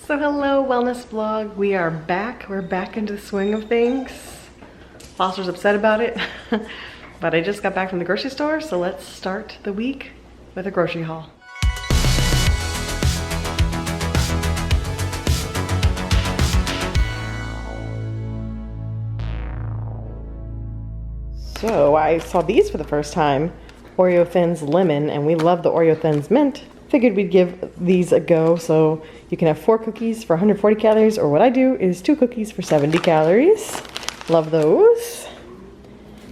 So hello, wellness vlog. We are back. We're back into the swing of things. Foster's upset about it, but I just got back from the grocery store, so let's start the week with a grocery haul. So I saw these for the first time, Oreo Thins Lemon, and we love the Oreo Thins Mint. Figured we'd give these a go, so you can have 4 cookies for 140 calories, or what I do is 2 cookies for 70 calories. Love those.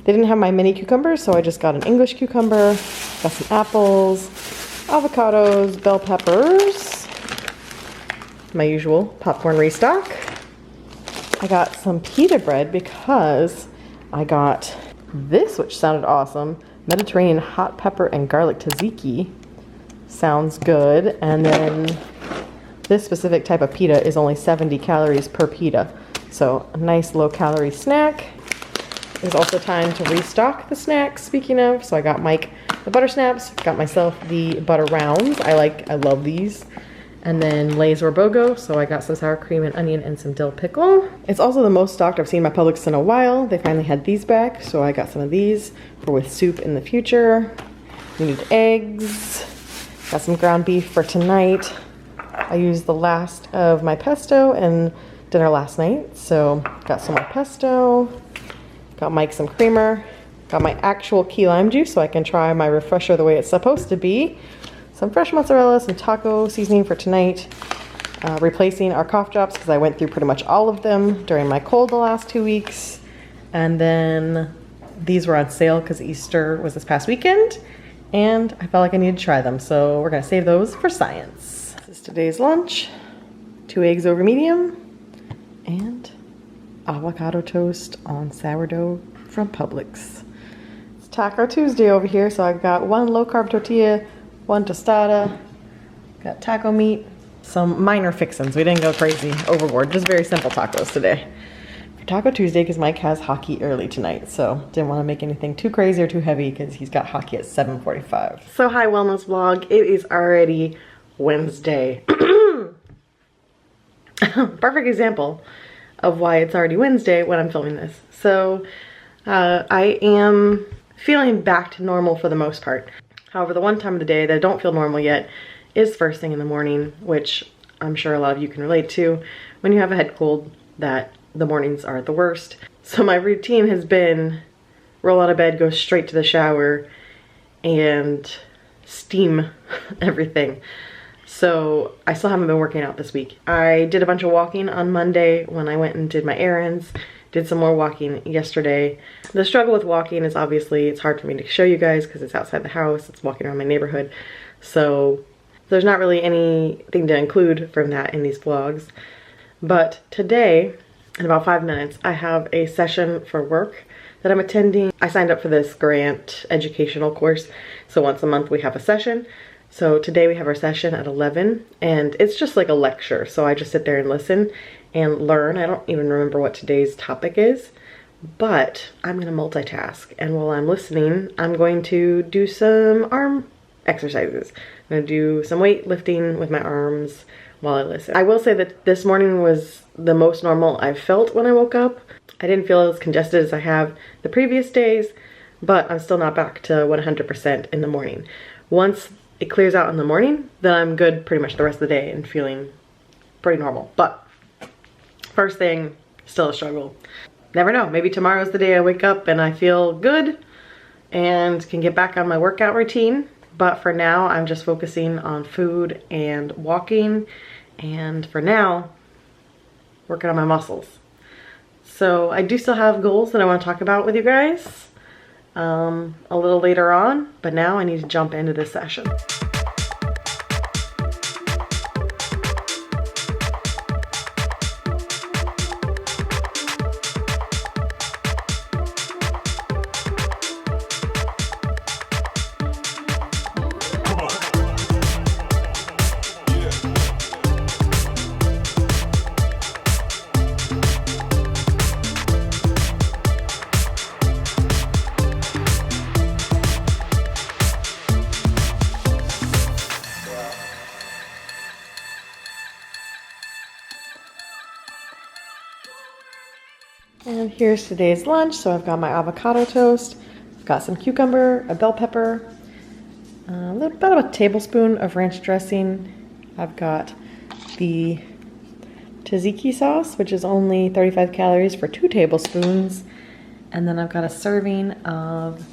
They didn't have my mini cucumbers, so I just got an English cucumber, got some apples, avocados, bell peppers, my usual popcorn restock. I got some pita bread because I got this, which sounded awesome, Mediterranean hot pepper and garlic tzatziki. Sounds good. And then this specific type of pita is only 70 calories per pita. So a nice low calorie snack. It's also time to restock the snacks, speaking of. So I got Mike the butter snaps, got myself the butter rounds. I love these. And then Lay's or BOGO, so I got some sour cream and onion and some dill pickle. It's also the most stocked I've seen my Publix in a while. They finally had these back, so I got some of these for with soup in the future. Needed eggs. Got some ground beef for tonight. I used the last of my pesto in dinner last night, so got some more pesto. Got Mike some creamer. Got my actual key lime juice so I can try my refresher the way it's supposed to be. Some fresh mozzarella, some taco seasoning for tonight. Replacing our cough drops because I went through pretty much all of them during my cold the last 2 weeks. And then these were on sale because Easter was this past weekend. And I felt like I needed to try them, so we're gonna save those for science. This is today's lunch. 2 eggs over medium and avocado toast on sourdough from Publix. It's Taco Tuesday over here, so I've got 1 low-carb tortilla, 1 tostada, got taco meat, some minor fixins. We didn't go crazy overboard, just very simple tacos today. Taco Tuesday because Mike has hockey early tonight, so didn't want to make anything too crazy or too heavy because he's got hockey at 7:45. So hi wellness vlog, it is already Wednesday. Perfect example of why it's already Wednesday when I'm filming this. So I am feeling back to normal for the most part. However, the one time of the day that I don't feel normal yet is first thing in the morning, which I'm sure a lot of you can relate to when you have a head cold, that the mornings are the worst. So my routine has been roll out of bed, go straight to the shower, and steam everything. So I still haven't been working out this week. I did a bunch of walking on Monday when I went and did my errands. Did some more walking yesterday. The struggle with walking is obviously it's hard for me to show you guys because it's outside the house. It's walking around my neighborhood. So there's not really anything to include from that in these vlogs. But today, in about 5 minutes, I have a session for work that I'm attending. I signed up for this grant educational course, so once a month we have a session. So today we have our session at 11, and it's just like a lecture, so I just sit there and listen and learn. I don't even remember what today's topic is, but I'm gonna multitask, and while I'm listening, I'm going to do some arm exercises. I'm gonna do some weight lifting with my arms while I listen. I will say that this morning was the most normal I've felt when I woke up. I didn't feel as congested as I have the previous days, but I'm still not back to 100% in the morning. Once it clears out in the morning, then I'm good pretty much the rest of the day and feeling pretty normal. But first thing, still a struggle. Never know, maybe tomorrow's the day I wake up and I feel good and can get back on my workout routine. But for now, I'm just focusing on food and walking, and for now, working on my muscles. So I do still have goals that I want to talk about with you guys a little later on, but now I need to jump into this session. And here's today's lunch. So I've got my avocado toast, I've got some cucumber, a bell pepper, about a tablespoon of ranch dressing. I've got the tzatziki sauce, which is only 35 calories for 2 tablespoons. And then I've got a serving of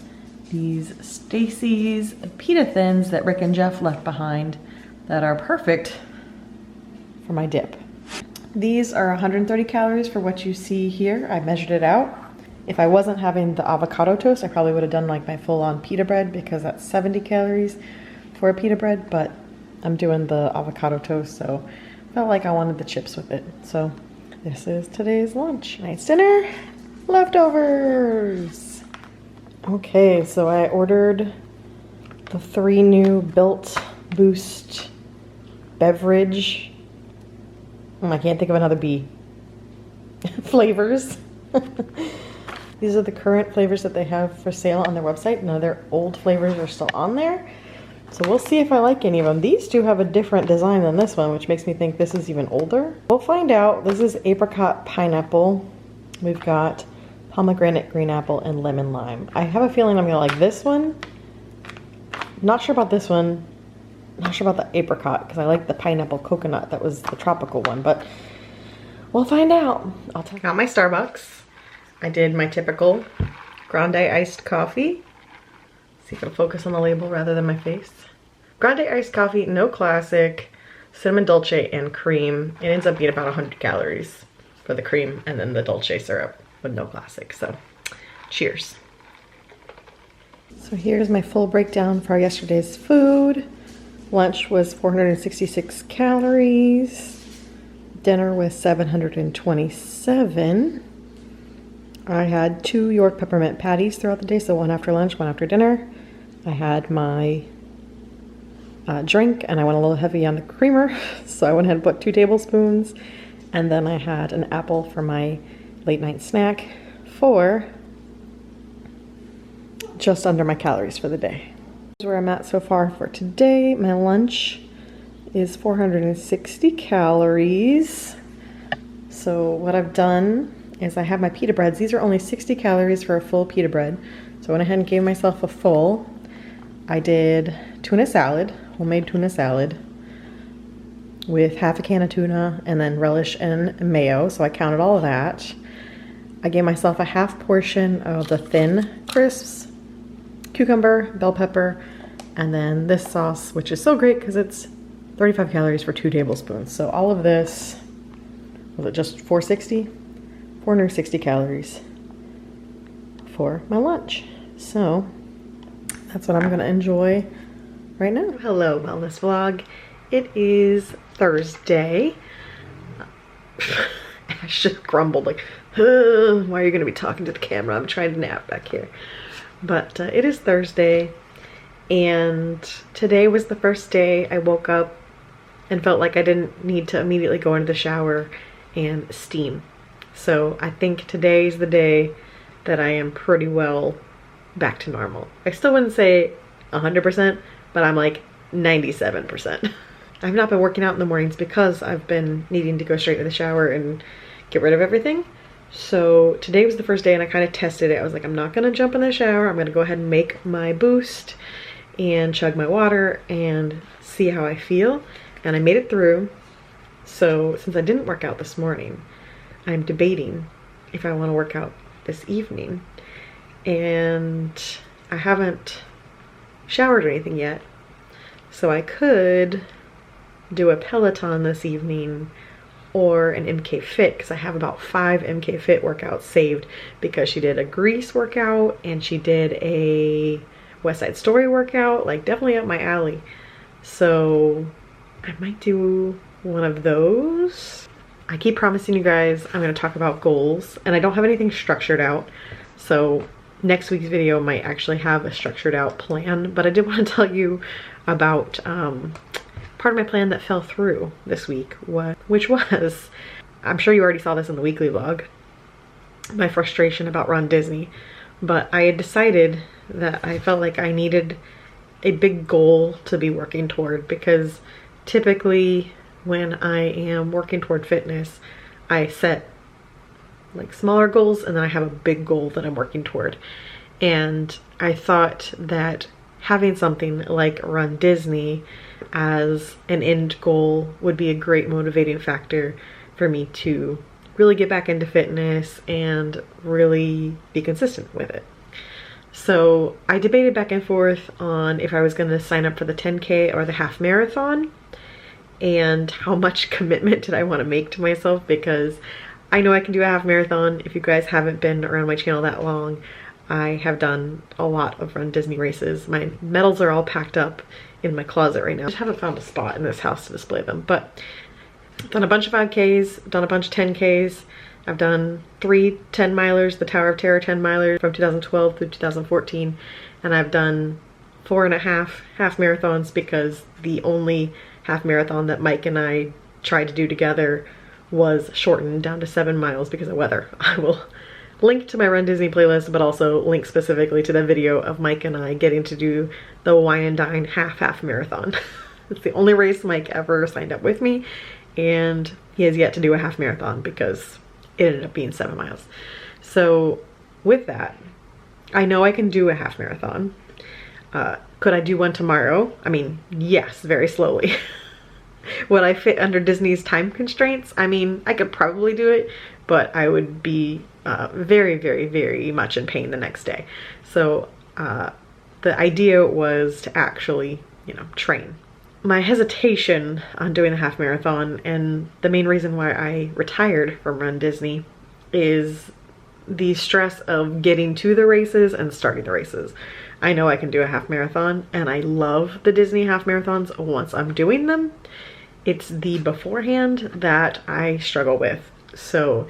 these Stacy's pita thins that Rick and Jeff left behind that are perfect for my dip. These are 130 calories for what you see here. I measured it out. If I wasn't having the avocado toast, I probably would have done like my full-on pita bread because that's 70 calories for a pita bread, but I'm doing the avocado toast, so felt like I wanted the chips with it. So this is today's lunch. Night's dinner, leftovers. Okay, so I ordered the 3 new Built Boost beverage. I can't think of another B. Flavors. These are the current flavors that they have for sale on their website. None of their old flavors are still on there. So we'll see if I like any of them. These do have a different design than this one, which makes me think this is even older. We'll find out. This is apricot pineapple. We've got pomegranate green apple and lemon lime. I have a feeling I'm gonna like this one. Not sure about this one. Not sure about the apricot because I like the pineapple coconut. That was the tropical one, but we'll find out. I'll take out my Starbucks. I did my typical grande iced coffee. See if it'll focus on the label rather than my face. Grande iced coffee, no classic, cinnamon dolce and cream. It ends up being about 100 calories for the cream and then the dolce syrup with no classic. So cheers. So here's my full breakdown for yesterday's food. Lunch was 466 calories. Dinner was 727. I had 2 York peppermint patties throughout the day, so one after lunch, one after dinner. I had my drink, and I went a little heavy on the creamer, so I went ahead and put 2 tablespoons. And then I had an apple for my late night snack for just under my calories for the day. Where I'm at so far for today. My lunch is 460 calories. So what I've done is I have my pita breads. These are only 60 calories for a full pita bread. So I went ahead and gave myself a full. I did tuna salad, homemade tuna salad with half a can of tuna and then relish and mayo. So I counted all of that. I gave myself a half portion of the thin crisps, cucumber, bell pepper, and then this sauce, which is so great because it's 35 calories for 2 tablespoons. So all of this, was it just 460? 460 calories for my lunch. So that's what I'm gonna enjoy right now. Hello, wellness vlog. It is Thursday. Ash just grumbled like, why are you gonna be talking to the camera? I'm trying to nap back here. But it is Thursday, and today was the first day I woke up and felt like I didn't need to immediately go into the shower and steam. So I think today's the day that I am pretty well back to normal. I still wouldn't say 100%, but I'm like 97%. I've not been working out in the mornings because I've been needing to go straight to the shower and get rid of everything. So today was the first day and I kind of tested it. I was like, I'm not gonna jump in the shower. I'm gonna go ahead and make my boost and chug my water and see how I feel. And I made it through. So since I didn't work out this morning, I'm debating if I wanna work out this evening. And I haven't showered or anything yet. So I could do a Peloton this evening or an MK Fit, because I have about 5 MK Fit workouts saved because she did a Grease workout and she did a West Side Story workout, like definitely up my alley. So I might do one of those. I keep promising you guys I'm going to talk about goals, and I don't have anything structured out. So next week's video might actually have a structured out plan, but I did want to tell you about part of my plan that fell through this week, which was, I'm sure you already saw this in the weekly vlog, my frustration about runDisney, but I had decided that I felt like I needed a big goal to be working toward, because typically when I am working toward fitness, I set like smaller goals, and then I have a big goal that I'm working toward. And I thought that having something like runDisney as an end goal would be a great motivating factor for me to really get back into fitness and really be consistent with it. So I debated back and forth on if I was going to sign up for the 10K or the half marathon, and how much commitment did I want to make to myself, because I know I can do a half marathon. If you guys haven't been around my channel that long, I have done a lot of runDisney races. My medals are all packed up in my closet right now. I just haven't found a spot in this house to display them, but I've done a bunch of 5Ks, done a bunch of 10Ks. I've done 3 10-milers, the Tower of Terror 10-milers from 2012 through 2014, and I've done 4.5 half marathons, because the only half marathon that Mike and I tried to do together was shortened down to 7 miles because of weather. I will link to my runDisney playlist, but also link specifically to the video of Mike and I getting to do the Wyandotte half marathon. It's the only race Mike ever signed up with me, and he has yet to do a half marathon because it ended up being 7 miles. So with that, I know I can do a half marathon. Could I do one tomorrow? I mean, yes, very slowly. Would I fit under Disney's time constraints? I mean, I could probably do it, but I would be very, very, very much in pain the next day. So the idea was to actually, you know, train. My hesitation on doing the half marathon, and the main reason why I retired from runDisney, is the stress of getting to the races and starting the races. I know I can do a half marathon, and I love the Disney half marathons once I'm doing them. It's the beforehand that I struggle with. So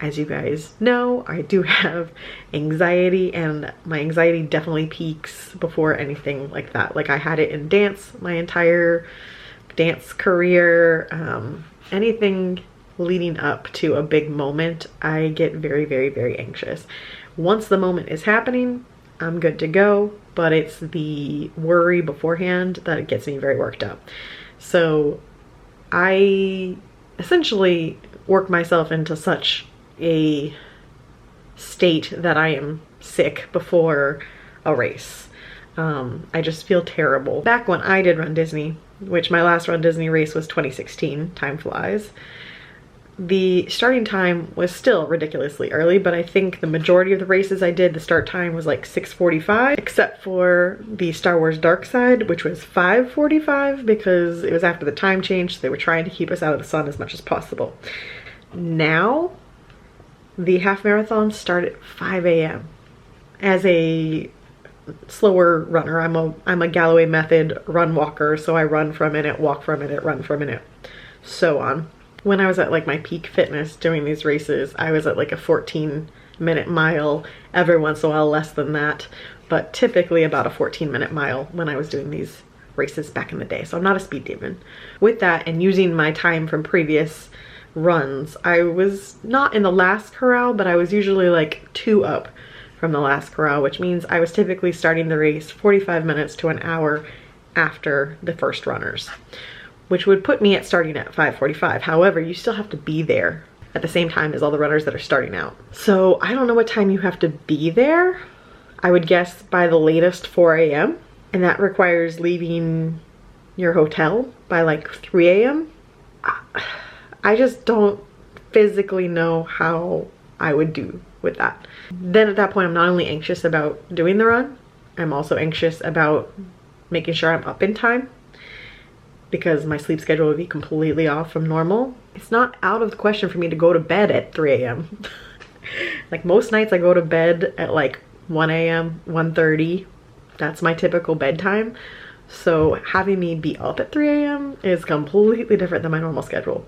as you guys know, I do have anxiety, and my anxiety definitely peaks before anything like that. Like, I had it in dance, my entire dance career. Anything leading up to a big moment, I get very, very, very anxious. Once the moment is happening, I'm good to go, but it's the worry beforehand that gets me very worked up. So I essentially work myself into such a state that I am sick before a race. I just feel terrible. Back when I did runDisney, which my last runDisney race was 2016, time flies, the starting time was still ridiculously early, but I think the majority of the races I did, the start time was like 6:45, except for the Star Wars Dark Side, which was 5:45, because it was after the time change, so they were trying to keep us out of the sun as much as possible. Now, the half marathons start at 5 a.m. As a slower runner, I'm a Galloway method run walker, so I run for a minute, walk for a minute, run for a minute, so on. When I was at like my peak fitness doing these races, I was at like a 14-minute mile, every once in a while less than that, but typically about a 14-minute mile when I was doing these races back in the day. So I'm not a speed demon. With that, and using my time from previous runs, I was not in the last corral, but I was usually like 2 up from the last corral, which means I was typically starting the race 45 minutes to an hour after the first runners, which would put me at starting at 5:45. However, you still have to be there at the same time as all the runners that are starting out. So I don't know what time you have to be there. I would guess by the latest 4 a.m. And that requires leaving your hotel by like 3 a.m. I just don't physically know how I would do with that. Then at that point, I'm not only anxious about doing the run, I'm also anxious about making sure I'm up in time, because my sleep schedule would be completely off from normal. It's not out of the question for me to go to bed at 3 a.m. Like most nights I go to bed at like 1 a.m., 1:30. That's my typical bedtime. So having me be up at 3 a.m. is completely different than my normal schedule.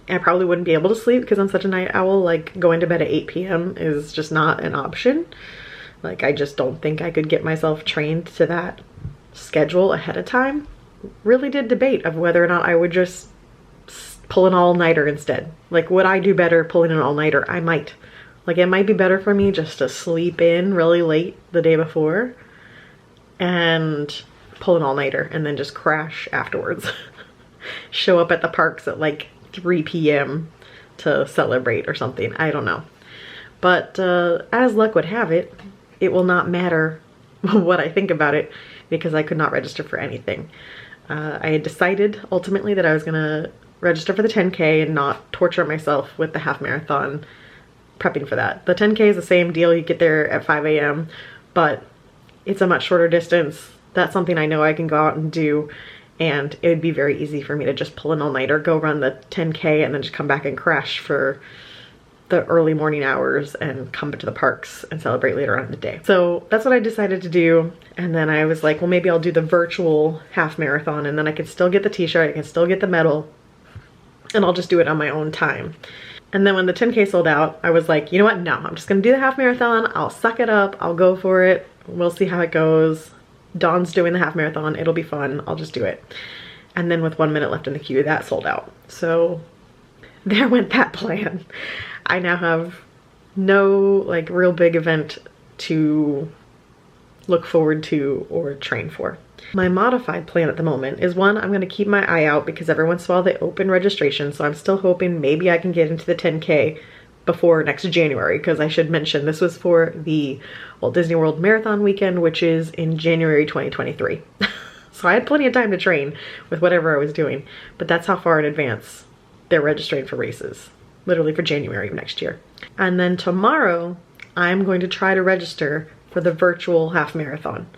I probably wouldn't be able to sleep because I'm such a night owl. Like going to bed at 8 p.m. is just not an option. Like I just don't think I could get myself trained to that schedule ahead of time. Really did debate of whether or not I would just pull an all-nighter instead. Like, would I do better pulling an all-nighter? I might. Like, it might be better for me just to sleep in really late the day before and pull an all-nighter and then just crash afterwards. Show up at the parks at like 3 p.m. to celebrate or something. I don't know. But as luck would have it, it will not matter what I think about it because I could not register for anything. I had decided ultimately that I was gonna register for the 10K and not torture myself with the half marathon prepping for that. The 10K is the same deal. You get there at 5 a.m. but it's a much shorter distance. That's something I know I can go out and do, and it would be very easy for me to just pull an all-nighter, go run the 10K, and then just come back and crash for the early morning hours and come to the parks and celebrate later on in the day. So that's what I decided to do. And then I was like, well, maybe I'll do the virtual half marathon, and then I can still get the t-shirt, I can still get the medal, and I'll just do it on my own time. And then when the 10K sold out, I was like, you know what? No, I'm just gonna do the half marathon. I'll suck it up. I'll go for it. We'll see how it goes. Dawn's doing the half marathon. It'll be fun. I'll just do it. And then with 1 minute left in the queue, that sold out. So there went that plan. I now have no like real big event to look forward to or train for. My modified plan at the moment is one, I'm going to keep my eye out because every once in a while they open registration, so I'm still hoping maybe I can get into the 10K before next January, because I should mention this was for the Walt Disney World Marathon weekend, which is in January 2023. So I had plenty of time to train with whatever I was doing, but that's how far in advance they're registering for races, literally for January of next year. And then tomorrow, I'm going to try to register for the virtual half marathon.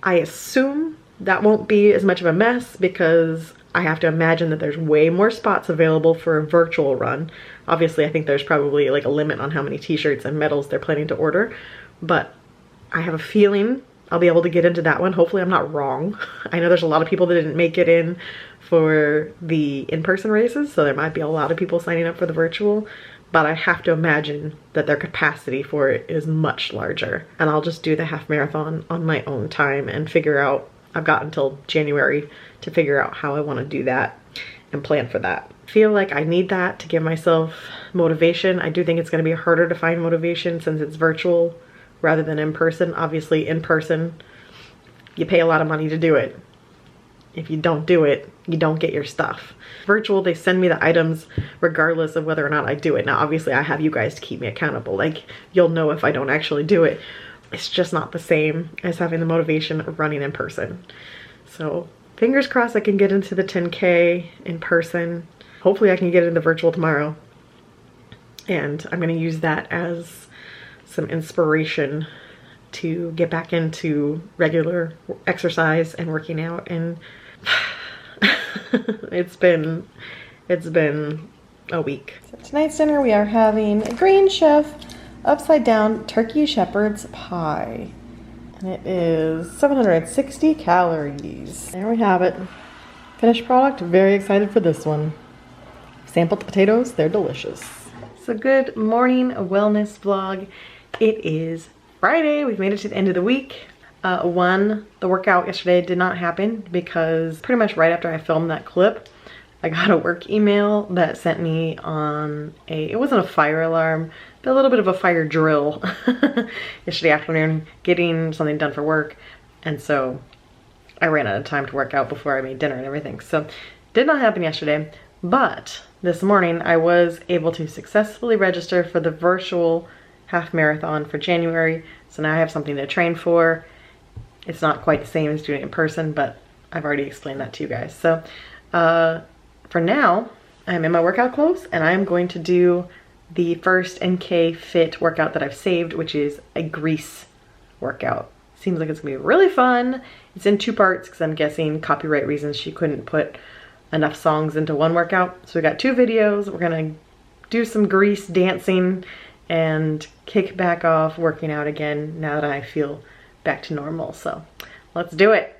I assume that won't be as much of a mess because I have to imagine that there's way more spots available for a virtual run. Obviously, I think there's probably like a limit on how many t-shirts and medals they're planning to order, but I have a feeling I'll be able to get into that one. Hopefully I'm not wrong. I know there's a lot of people that didn't make it in for the in-person races, so there might be a lot of people signing up for the virtual, but I have to imagine that their capacity for it is much larger. And I'll just do the half marathon on my own time and figure out, I've got until January to figure out how I want to do that and plan for that. I feel like I need that to give myself motivation. I do think it's going to be harder to find motivation since it's virtual rather than in person. Obviously in person, you pay a lot of money to do it. If you don't do it, you don't get your stuff. Virtual, they send me the items regardless of whether or not I do it. Now, obviously I have you guys to keep me accountable. Like, you'll know if I don't actually do it. It's just not the same as having the motivation of running in person. So fingers crossed I can get into the 10K in person. Hopefully I can get into virtual tomorrow. And I'm gonna use that as some inspiration to get back into regular exercise and working out. And it's been a week. So tonight's dinner we are having a Green Chef upside down turkey shepherd's pie, and it is 760 calories. There we have it. Finished product. Very excited for this one. Sampled the potatoes. They're delicious. So good morning, a wellness vlog. It is Friday. We've made it to the end of the week. The workout yesterday did not happen because pretty much right after I filmed that clip, I got a work email that sent me on it wasn't a fire alarm, but a little bit of a fire drill yesterday afternoon, getting something done for work. And so I ran out of time to work out before I made dinner and everything. So did not happen yesterday, but this morning I was able to successfully register for the virtual half marathon for January. So now I have something to train for. It's not quite the same as doing it in person, but I've already explained that to you guys. So for now, I'm in my workout clothes and I'm going to do the first NK Fit workout that I've saved, which is a grease workout. Seems like it's gonna be really fun. It's in 2 parts because I'm guessing copyright reasons she couldn't put enough songs into one workout. So we got 2 videos. We're gonna do some grease dancing and kick back off working out again now that I feel back to normal. So let's do it.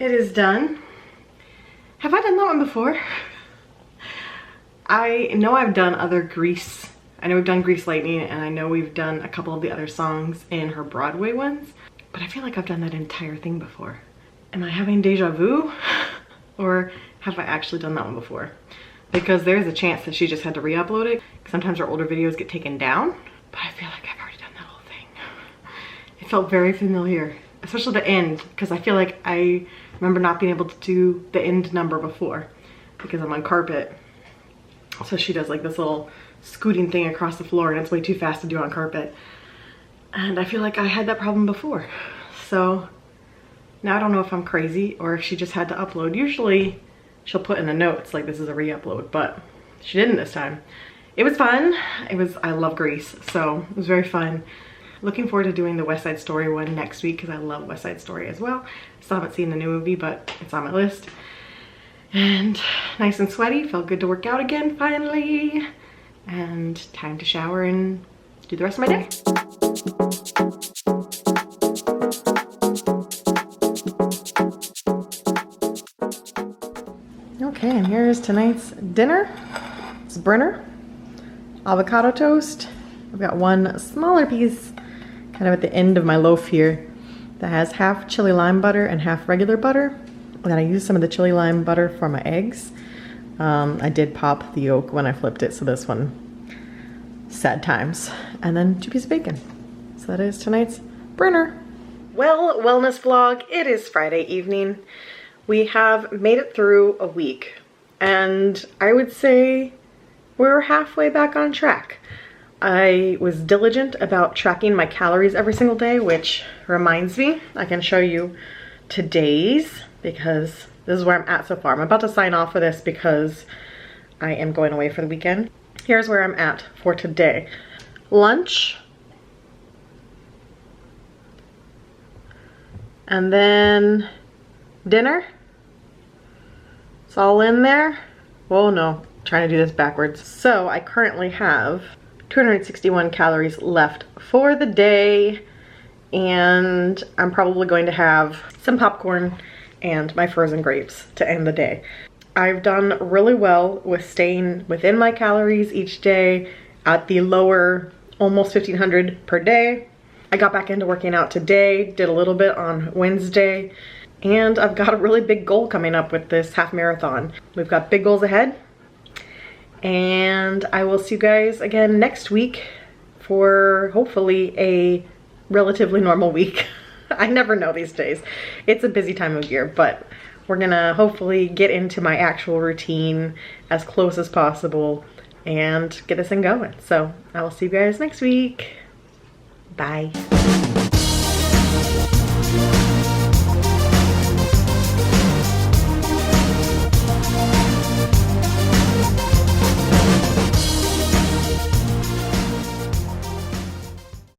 it is done. Have I done that one before? I know I've done other Grease. I know we've done Grease Lightning, and I know we've done a couple of the other songs in her Broadway ones, but I feel like I've done that entire thing before. Am I having deja vu? Or have I actually done that one before? Because there's a chance that she just had to re-upload it. Sometimes her older videos get taken down, but I feel like I've already done that whole thing. It felt very familiar, especially the end, because I feel like I remember not being able to do the end number before because I'm on carpet. So she does like this little scooting thing across the floor, and it's way too fast to do on carpet. And I feel like I had that problem before. So now I don't know if I'm crazy or if she just had to upload. Usually she'll put in the notes like this is a re-upload, but she didn't this time. It was fun. I love Grease, so it was very fun. Looking forward to doing the West Side Story one next week because I love West Side Story as well. Still haven't seen the new movie, but it's on my list. And nice and sweaty, felt good to work out again finally. And time to shower and do the rest of my day. Okay, and here's tonight's dinner. It's Brenner, avocado toast. I've got one smaller piece kind of at the end of my loaf here that has half chili lime butter and half regular butter. And then I used some of the chili lime butter for my eggs. I did pop the yolk when I flipped it, so this one, sad times. And then 2 pieces of bacon. So that is tonight's Brenner. Well, wellness vlog, it is Friday evening. We have made it through a week, and I would say we're halfway back on track. I was diligent about tracking my calories every single day, which reminds me, I can show you today's because this is where I'm at so far. I'm about to sign off for this because I am going away for the weekend. Here's where I'm at for today. Lunch. And then dinner. It's all in there. Oh no, I'm trying to do this backwards. So I currently have 261 calories left for the day, and I'm probably going to have some popcorn and my frozen grapes to end the day. I've done really well with staying within my calories each day at the lower almost 1,500 per day. I got back into working out today, did a little bit on Wednesday, and I've got a really big goal coming up with this half marathon. We've got big goals ahead, and I will see you guys again next week for hopefully a relatively normal week. I never know these days. It's a busy time of year, but we're gonna hopefully get into my actual routine as close as possible and get this thing going. So I will see you guys next week. Bye.